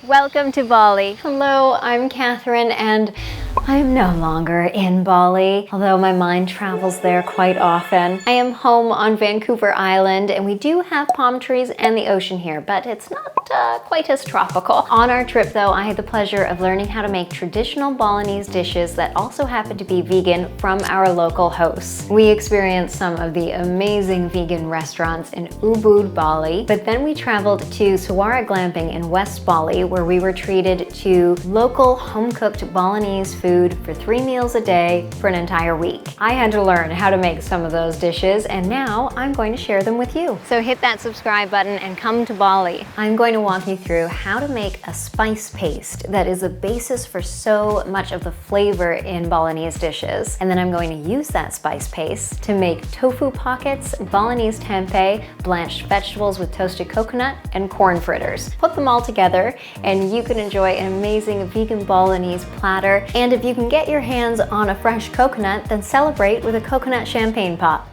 Welcome to Bali. Hello, I'm Catherine and I'm no longer in Bali, although my mind travels there quite often. I am home on Vancouver Island and we do have palm trees and the ocean here, but it's not quite as tropical. On our trip though, I had the pleasure of learning how to make traditional Balinese dishes that also happen to be vegan from our local hosts. We experienced some of the amazing vegan restaurants in Ubud, Bali, but then we traveled to Suara Glamping in West Bali where we were treated to local home-cooked Balinese food for 3 meals a day for an entire week. I had to learn how to make some of those dishes and now I'm going to share them with you. So hit that subscribe button and come to Bali. I'm going to walk you through how to make a spice paste that is a basis for so much of the flavor in Balinese dishes. And then I'm going to use that spice paste to make tofu pockets, Balinese tempeh, blanched vegetables with toasted coconut, and corn fritters. Put them all together and you can enjoy an amazing vegan Balinese platter. And if you can get your hands on a fresh coconut, then celebrate with a coconut champagne pop.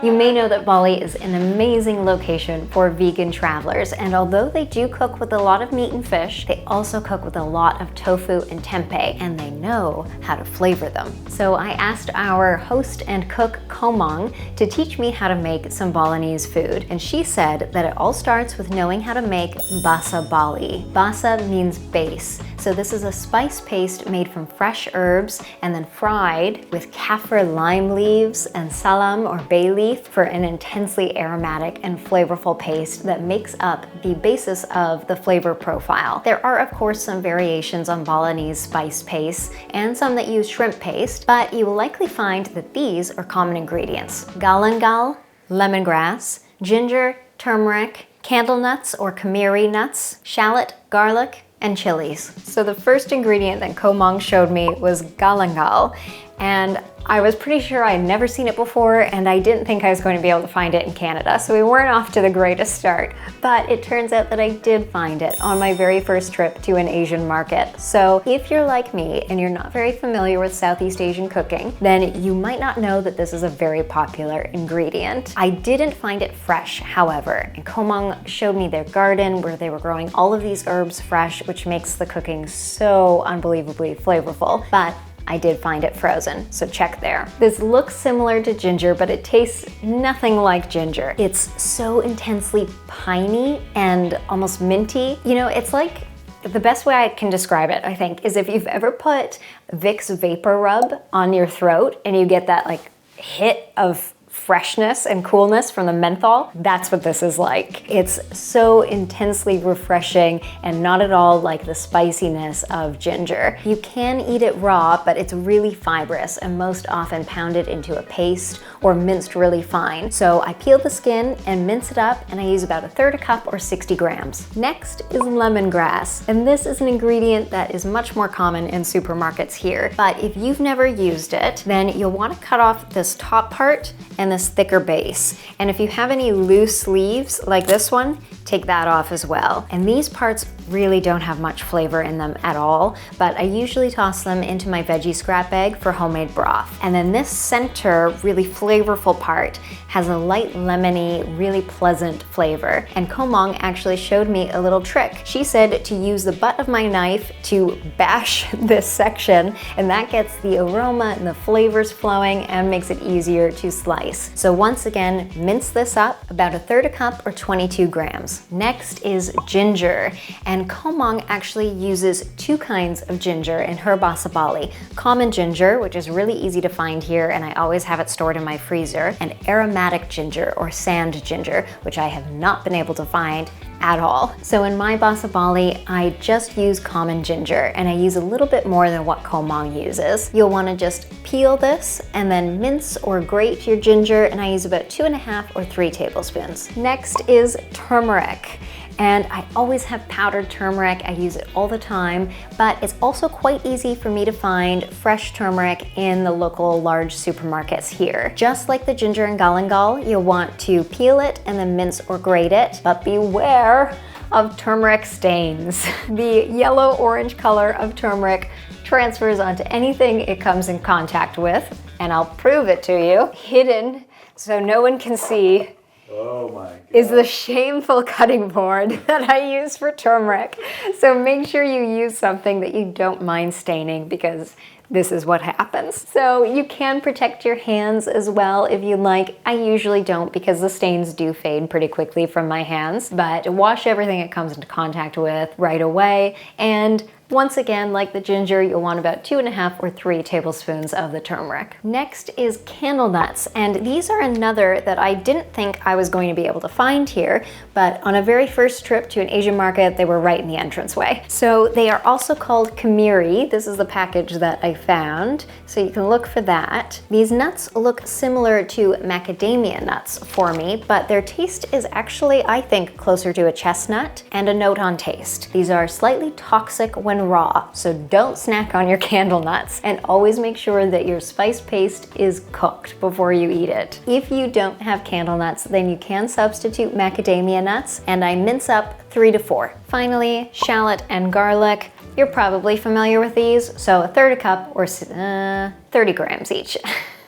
You may know that Bali is an amazing location for vegan travelers, and although they do cook with a lot of meat and fish, they also cook with a lot of tofu and tempeh, and they know how to flavor them. So I asked our host and cook Komang to teach me how to make some Balinese food, and she said that it all starts with knowing how to make Basa Bali. Basa means base, so this is a spice paste made from fresh herbs and then fried with kaffir lime leaves and salam or bay leaf for an intensely aromatic and flavorful paste that makes up the basis of the flavor profile. There are of course some variations on Balinese spice pastes and some that use shrimp paste, but you will likely find that these are common ingredients: galangal, lemongrass, ginger, turmeric, candlenuts or Kemiri nuts, shallot, garlic, and chilies. So the first ingredient that Komang showed me was galangal, and I was pretty sure I'd never seen it before and I didn't think I was going to be able to find it in Canada, so we weren't off to the greatest start. But it turns out that I did find it on my very first trip to an Asian market. So if you're like me and you're not very familiar with Southeast Asian cooking, then you might not know that this is a very popular ingredient. I didn't find it fresh, however, and Komang showed me their garden where they were growing all of these herbs fresh, which makes the cooking so unbelievably flavorful. But I did find it frozen, so check there. This looks similar to ginger, but it tastes nothing like ginger. It's so intensely piney and almost minty. You know, it's like, the best way I can describe it, I think, is if you've ever put Vicks Vapor Rub on your throat and you get that like hit of freshness and coolness from the menthol, that's what this is like. It's so intensely refreshing and not at all like the spiciness of ginger. You can eat it raw, but it's really fibrous and most often pounded into a paste or minced really fine. So I peel the skin and mince it up, and I use about 1/3 cup or 60 grams. Next is lemongrass, and this is an ingredient that is much more common in supermarkets here. But if you've never used it, then you'll want to cut off this top part and this thicker base. And if you have any loose leaves like this one, take that off as well. And these parts really don't have much flavor in them at all, but I usually toss them into my veggie scrap bag for homemade broth. And then this center, really flavorful part has a light lemony, really pleasant flavor. And Komang actually showed me a little trick. She said to use the butt of my knife to bash this section, and that gets the aroma and the flavors flowing and makes it easier to slice. So once again, mince this up, about 1/3 cup or 22 grams. Next is ginger, and Komang actually uses 2 kinds of ginger in her Basa Bali. Common ginger, which is really easy to find here and I always have it stored in my freezer, and aromatic ginger or sand ginger, which I have not been able to find at all. So in my Basa Bali, I just use common ginger and I use a little bit more than what Komang uses. You'll want to just peel this and then mince or grate your ginger, and I use about 2.5 or 3 tablespoons. Next is turmeric. And I always have powdered turmeric. I use it all the time, but it's also quite easy for me to find fresh turmeric in the local large supermarkets here. Just like the ginger and galangal, you'll want to peel it and then mince or grate it, but beware of turmeric stains. The yellow-orange color of turmeric transfers onto anything it comes in contact with, and I'll prove it to you. Hidden so no one can see Oh my God. Is the shameful cutting board that I use for turmeric. So make sure you use something that you don't mind staining, because this is what happens. So you can protect your hands as well if you like. I usually don't, because the stains do fade pretty quickly from my hands, but wash everything it comes into contact with right away. And once again, like the ginger, you'll want about 2.5 or 3 tablespoons of the turmeric. Next is Candlenuts, and these are another that I didn't think I was going to be able to find here, but on a very first trip to an Asian market, they were right in the entranceway. So they are also called Kemiri. This is the package that I found, so you can look for that. These nuts look similar to macadamia nuts for me, but their taste is actually, I think, closer to a chestnut, and a note on taste. These are slightly toxic when raw, so don't snack on your candle nuts, and always make sure that your spice paste is cooked before you eat it. If you don't have candle nuts, then you can substitute macadamia nuts, and I mince up 3 to 4. Finally, shallot and garlic. You're probably familiar with these, so 1/3 cup or 30 grams each.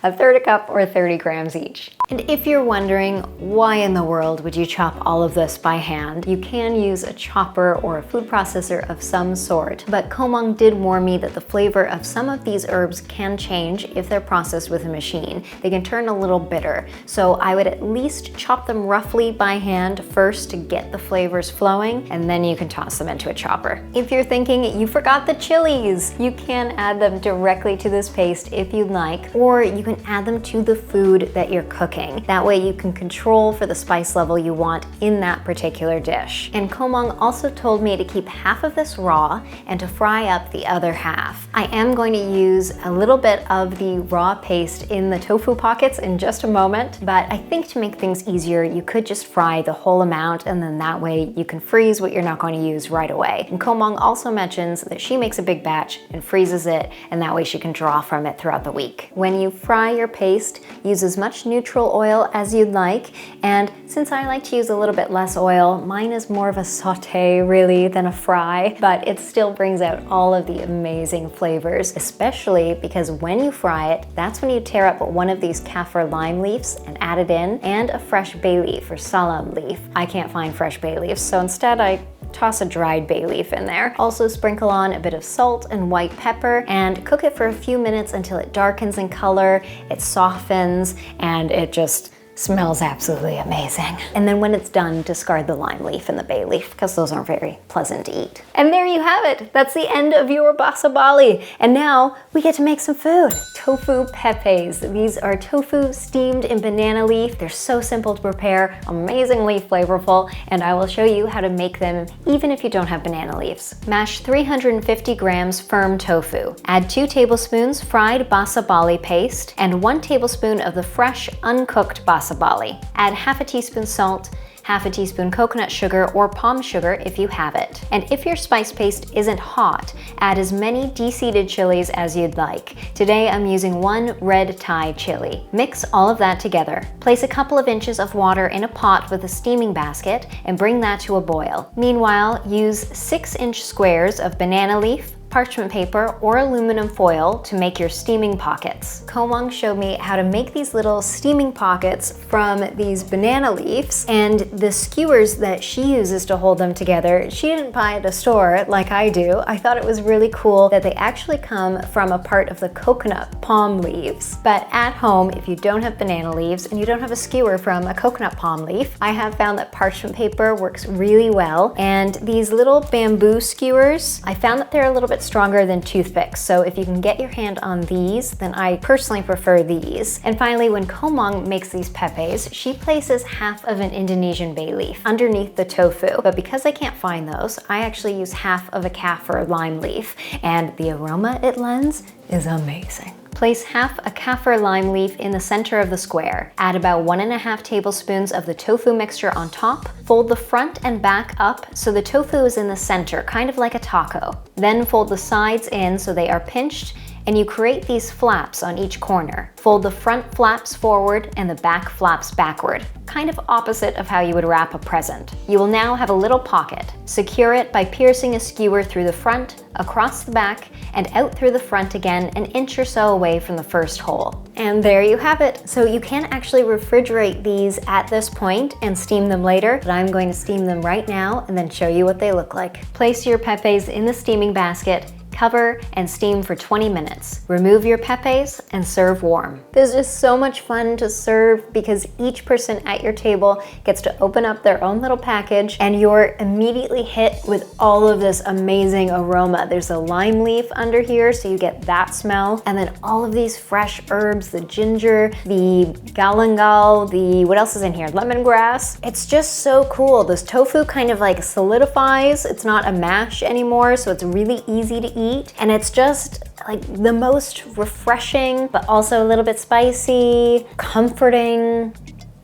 1/3 cup or 30 grams each. And if you're wondering why in the world would you chop all of this by hand, you can use a chopper or a food processor of some sort. But Komong did warn me that the flavor of some of these herbs can change if they're processed with a machine. They can turn a little bitter. So I would at least chop them roughly by hand first to get the flavors flowing, and then you can toss them into a chopper. If you're thinking you forgot the chilies, you can add them directly to this paste if you'd like, or you can add them to the food that you're cooking. That way you can control for the spice level you want in that particular dish. And Komong also told me to keep half of this raw and to fry up the other half. I am going to use a little bit of the raw paste in the tofu pockets in just a moment, but I think to make things easier, you could just fry the whole amount, and then that way you can freeze what you're not going to use right away. And Komong also mentions that she makes a big batch and freezes it, and that way she can draw from it throughout the week. When you fry your paste, use as much neutral oil as you'd like, and since I like to use a little bit less oil, mine is more of a saute really than a fry, but it still brings out all of the amazing flavors, especially because when you fry it, that's when you tear up one of these kaffir lime leaves and add it in, and a fresh bay leaf or salam leaf. I can't find fresh bay leaves, so instead I toss a dried bay leaf in there. Also sprinkle on a bit of salt and white pepper and cook it for a few minutes until it darkens in color, it softens, and it just smells absolutely amazing. And then when it's done, discard the lime leaf and the bay leaf, because those aren't very pleasant to eat. And there you have it. That's the end of your Basa Bali. And now we get to make some food. Tofu Pepes. These are tofu steamed in banana leaf. They're so simple to prepare, amazingly flavorful, and I will show you how to make them even if you don't have banana leaves. Mash 350 grams firm tofu. Add 2 tablespoons fried Basa Bali paste and 1 tablespoon of the fresh, uncooked Basa Bali. Add half a teaspoon salt, half a teaspoon coconut sugar or palm sugar if you have it. And if your spice paste isn't hot, add as many de-seeded chilies as you'd like. Today I'm using 1 red Thai chili. Mix all of that together. Place a couple of inches of water in a pot with a steaming basket and bring that to a boil. Meanwhile, use 6-inch squares of banana leaf, parchment paper, or aluminum foil to make your steaming pockets. Komong showed me how to make these little steaming pockets from these banana leaves, and the skewers that she uses to hold them together, she didn't buy at a store like I do. I thought it was really cool that they actually come from a part of the coconut palm leaves. But at home, if you don't have banana leaves and you don't have a skewer from a coconut palm leaf, I have found that parchment paper works really well. And these little bamboo skewers, I found that they're a little bit stronger than toothpicks, so if you can get your hand on these, then I personally prefer these. And finally, when Komong makes these pepes, she places half of an Indonesian bay leaf underneath the tofu, but because I can't find those, I actually use half of a kaffir lime leaf, and the aroma it lends is amazing. Place half a kaffir lime leaf in the center of the square. Add about 1.5 tablespoons of the tofu mixture on top. Fold the front and back up so the tofu is in the center, kind of like a taco. Then fold the sides in so they are pinched and you create these flaps on each corner. Fold the front flaps forward and the back flaps backward, kind of opposite of how you would wrap a present. You will now have a little pocket. Secure it by piercing a skewer through the front, across the back, and out through the front again, an inch or so away from the first hole. And there you have it. So you can actually refrigerate these at this point and steam them later, but I'm going to steam them right now and then show you what they look like. Place your Pepes in the steaming basket, cover, and steam for 20 minutes. Remove your Pepes and serve warm. This is so much fun to serve because each person at your table gets to open up their own little package and you're immediately hit with all of this amazing aroma. There's a lime leaf under here, so you get that smell, and then all of these fresh herbs, the ginger, the galangal, what else is in here? Lemongrass. It's just so cool. This tofu kind of like solidifies. It's not a mash anymore, so it's really easy to eat. And it's just like the most refreshing, but also a little bit spicy, comforting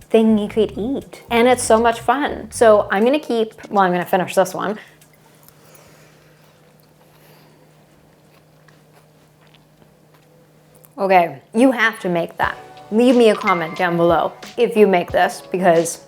thing you could eat. And it's so much fun. So I'm gonna finish this one. Okay, you have to make that. Leave me a comment down below if you make this, because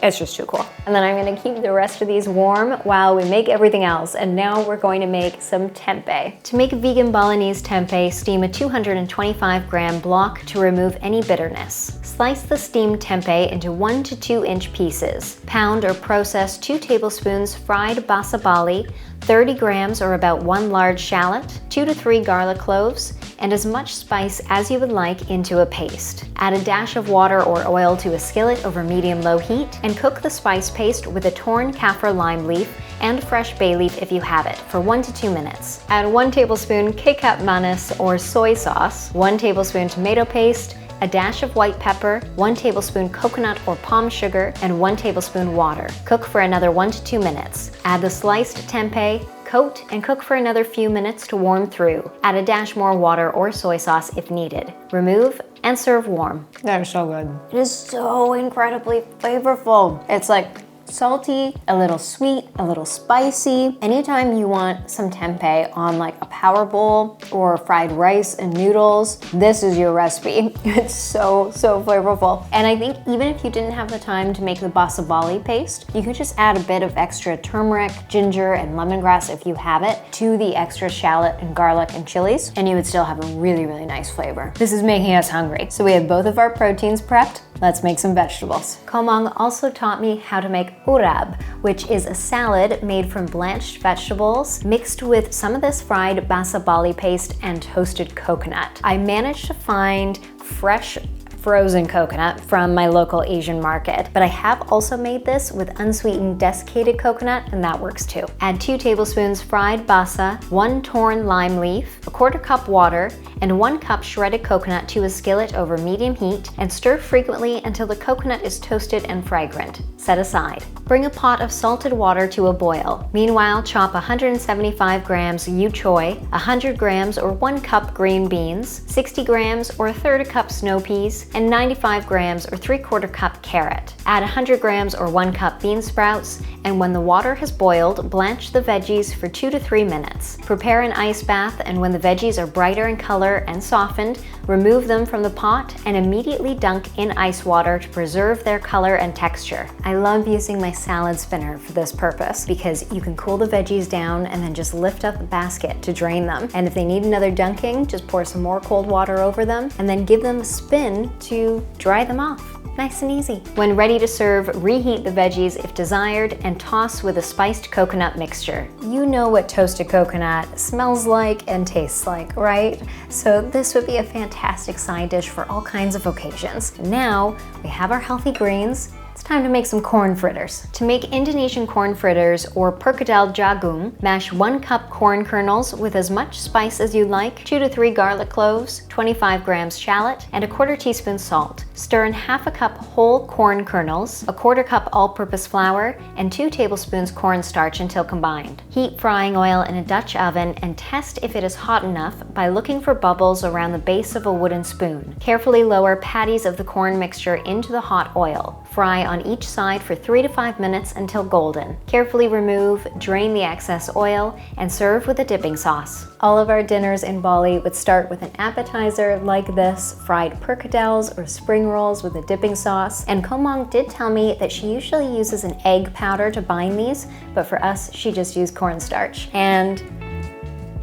it's just too cool. And then I'm gonna keep the rest of these warm while we make everything else. And now we're going to make some tempeh. To make vegan Balinese tempeh, steam a 225-gram block to remove any bitterness. Slice the steamed tempeh into 1 to 2 inch pieces. Pound or process 2 tablespoons fried Basa Bali, 30 grams or about 1 large shallot, 2 to 3 garlic cloves, and as much spice as you would like into a paste. Add a dash of water or oil to a skillet over medium-low heat and cook the spice paste with a torn kaffir lime leaf and fresh bay leaf if you have it for 1 to 2 minutes. Add 1 tablespoon kecap manis or soy sauce, 1 tablespoon tomato paste, a dash of white pepper, 1 tablespoon coconut or palm sugar, and 1 tablespoon water. Cook for another 1 to 2 minutes. Add the sliced tempeh, coat, and cook for another few minutes to warm through. Add a dash more water or soy sauce if needed. Remove and serve warm. That is so good. It is so incredibly flavorful. It's like salty, a little sweet, a little spicy. Anytime you want some tempeh on like a power bowl or fried rice and noodles, this is your recipe. It's so flavorful. And I think even if you didn't have the time to make the Basa Bali paste, you could just add a bit of extra turmeric, ginger, and lemongrass if you have it to the extra shallot and garlic and chilies, and you would still have a really nice flavor. This is making us hungry. So we have both of our proteins prepped. Let's make some vegetables. Komang also taught me how to make Urab, which is a salad made from blanched vegetables mixed with some of this fried Basa Bali paste and toasted coconut. I managed to find fresh frozen coconut from my local Asian market, but I have also made this with unsweetened desiccated coconut, and that works too. Add 2 tablespoons fried basa, 1 torn lime leaf, a 1/4 cup water, and 1 cup shredded coconut to a skillet over medium heat, and stir frequently until the coconut is toasted and fragrant. Set aside. Bring a pot of salted water to a boil. Meanwhile, chop 175 grams yu choy, 100 grams or 1 cup green beans, 60 grams or 1/3 cup snow peas, and 95 grams or 3/4 cup carrot. Add 100 grams or 1 cup bean sprouts, and when the water has boiled, blanch the veggies for 2 to 3 minutes. Prepare an ice bath, and when the veggies are brighter in color and softened, remove them from the pot and immediately dunk in ice water to preserve their color and texture. I love using my salad spinner for this purpose because you can cool the veggies down and then just lift up the basket to drain them. And if they need another dunking, just pour some more cold water over them and then give them a spin to dry them off. Nice and easy. When ready to serve, reheat the veggies if desired and toss with a spiced coconut mixture. You know what toasted coconut smells like and tastes like, right? So this would be a fantastic side dish for all kinds of occasions. Now we have our healthy greens. It's time to make some corn fritters. To make Indonesian corn fritters or Perkedel jagung, mash 1 cup corn kernels with as much spice as you like, 2 to 3 garlic cloves, 25 grams shallot, and a 1/4 teaspoon salt. Stir in 1/2 cup whole corn kernels, a 1/4 cup all-purpose flour, and 2 tablespoons cornstarch until combined. Heat frying oil in a Dutch oven and test if it is hot enough by looking for bubbles around the base of a wooden spoon. Carefully lower patties of the corn mixture into the hot oil. Fry on each side for 3 to 5 minutes until golden. Carefully remove, drain the excess oil, and serve with a dipping sauce. All of our dinners in Bali would start with an appetizer like this, fried perkedels or spring rolls with a dipping sauce. And Komong did tell me that she usually uses an egg powder to bind these, but for us, she just used cornstarch. And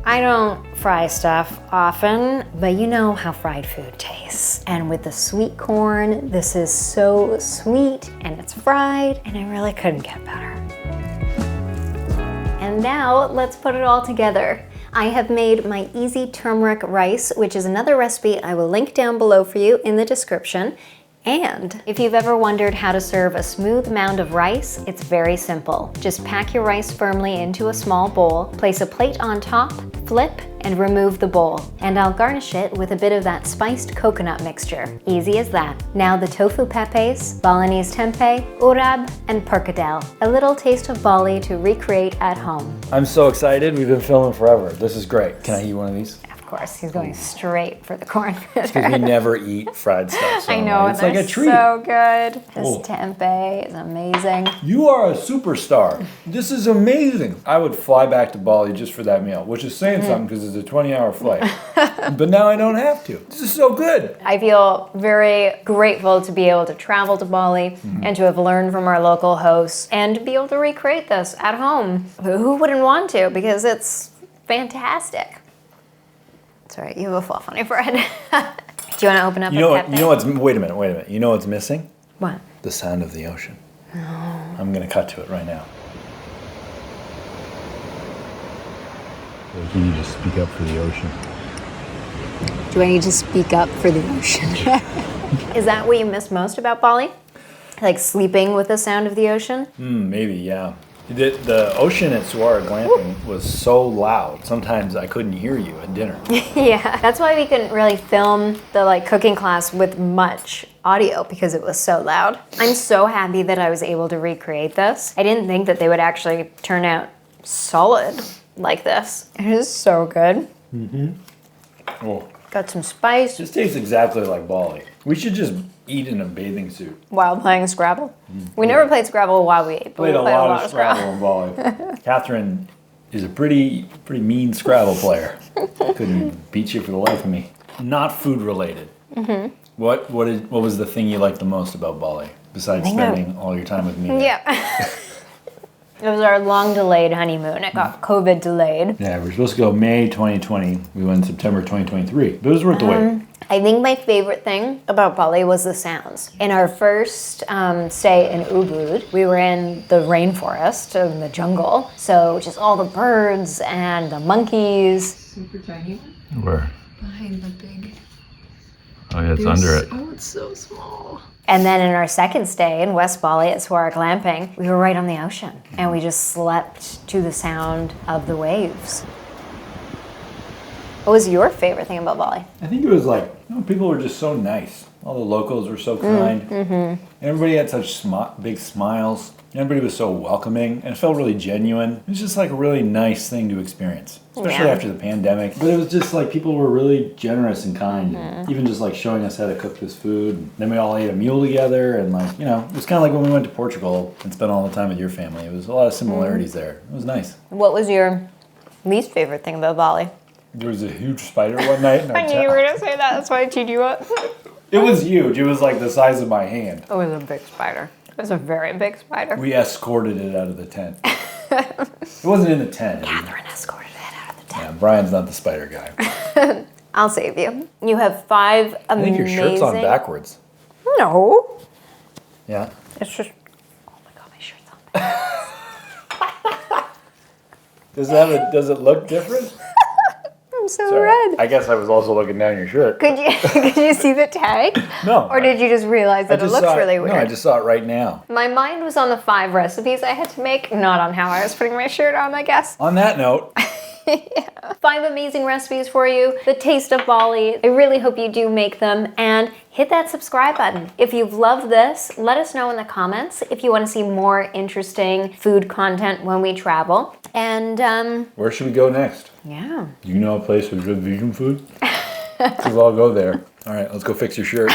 I don't fry stuff often, but you know how fried food tastes. And with the sweet corn, this is so sweet and it's fried, and I really couldn't get better. And now let's put it all together. I have made my easy turmeric rice, which is another recipe I will link down below for you in the description. And if you've ever wondered how to serve a smooth mound of rice, it's very simple. Just pack your rice firmly into a small bowl, place a plate on top, flip, and remove the bowl. And I'll garnish it with a bit of that spiced coconut mixture. Easy as that. Now the tofu Pepes, Balinese tempeh, Urab, and Perkedel. A little taste of Bali to recreate at home. I'm so excited. We've been filming forever. This is great. Can I eat one of these? Of course, he's going straight for the corn fritter. Because we never eat fried stuff. So I know, it's like a treat. So good. This tempeh is amazing. You are a superstar. This is amazing. I would fly back to Bali just for that meal, which is saying something because it's a 20-hour flight. But now I don't have to. This is so good. I feel very grateful to be able to travel to Bali and to have learned from our local hosts and to be able to recreate this at home. Who wouldn't want to? Because it's fantastic. Sorry, you have a fluff on your forehead. Do you want to open up You know what's, wait a minute. You know what's missing? What? The sound of the ocean. Oh. I'm going to cut to it right now. You need to speak up for the ocean. Do I need to speak up for the ocean? Is that what you miss most about Bali? Like sleeping with the sound of the ocean? Maybe, yeah. The ocean at Shallot Glamping was so loud. Sometimes I couldn't hear you at dinner. Yeah, that's why we couldn't really film the cooking class with much audio because it was so loud. I'm so happy that I was able to recreate this. I didn't think that they would actually turn out solid like this. It is so good. Oh. Got some spice. This tastes exactly like Bali. We should just eat in a bathing suit. While playing Scrabble. We never played Scrabble while we ate, but Played we a played lot of Scrabble in Bali. Catherine is a pretty mean Scrabble player. Couldn't beat you for the life of me. Not food related. What was the thing you liked the most about Bali besides spending all your time with me? Yeah. It was our long delayed honeymoon. It got COVID delayed. Yeah, we were supposed to go May 2020. We went September 2023. But it was worth the wait. I think my favorite thing about Bali was the sounds. In our first stay in Ubud, we were in the rainforest, in the jungle. So just all the birds and the monkeys. Super tiny one? Where? Behind the big. Oh yeah, it's under it. Oh, it's so small. And then in our second stay in West Bali at Shallot Glamping, we were right on the ocean. And we just slept to the sound of the waves. What was your favorite thing about Bali? I think it was people were just so nice. All the locals were so kind. Everybody had such big smiles. Everybody was so welcoming, and it felt really genuine. It was just a really nice thing to experience, especially after the pandemic. But it was just people were really generous and kind, and even just showing us how to cook this food. And then we all ate a meal together, and it was kind of like when we went to Portugal and spent all the time with your family. It was a lot of similarities there. It was nice. What was your least favorite thing about Bali? There was a huge spider one night. I knew you were going to say that. That's why I teed you up. It was huge. It was the size of my hand. It was a big spider. It was a very big spider. We escorted it out of the tent. It wasn't in the tent. Catherine escorted it out of the tent. Yeah, Brian's not the spider guy. I'll save you. You have 5 amazing... I think your shirt's on backwards. No. Yeah? It's just... Oh my god, my shirt's on backwards. Does it look different? I'm so red. I guess I was also looking down your shirt. Could you see the tag? No. Or did you just realize that it looks really weird? No, I just saw it right now. My mind was on the 5 recipes I had to make, not on how I was putting my shirt on, I guess. On that note... Yeah. 5 amazing recipes for you, the taste of Bali. I really hope you do make them, and hit that subscribe button. If you've loved this, let us know in the comments if you want to see more interesting food content when we travel. And where should we go next? Yeah. Do you know a place with good vegan food? Because I'll go there. All right, let's go fix your shirt.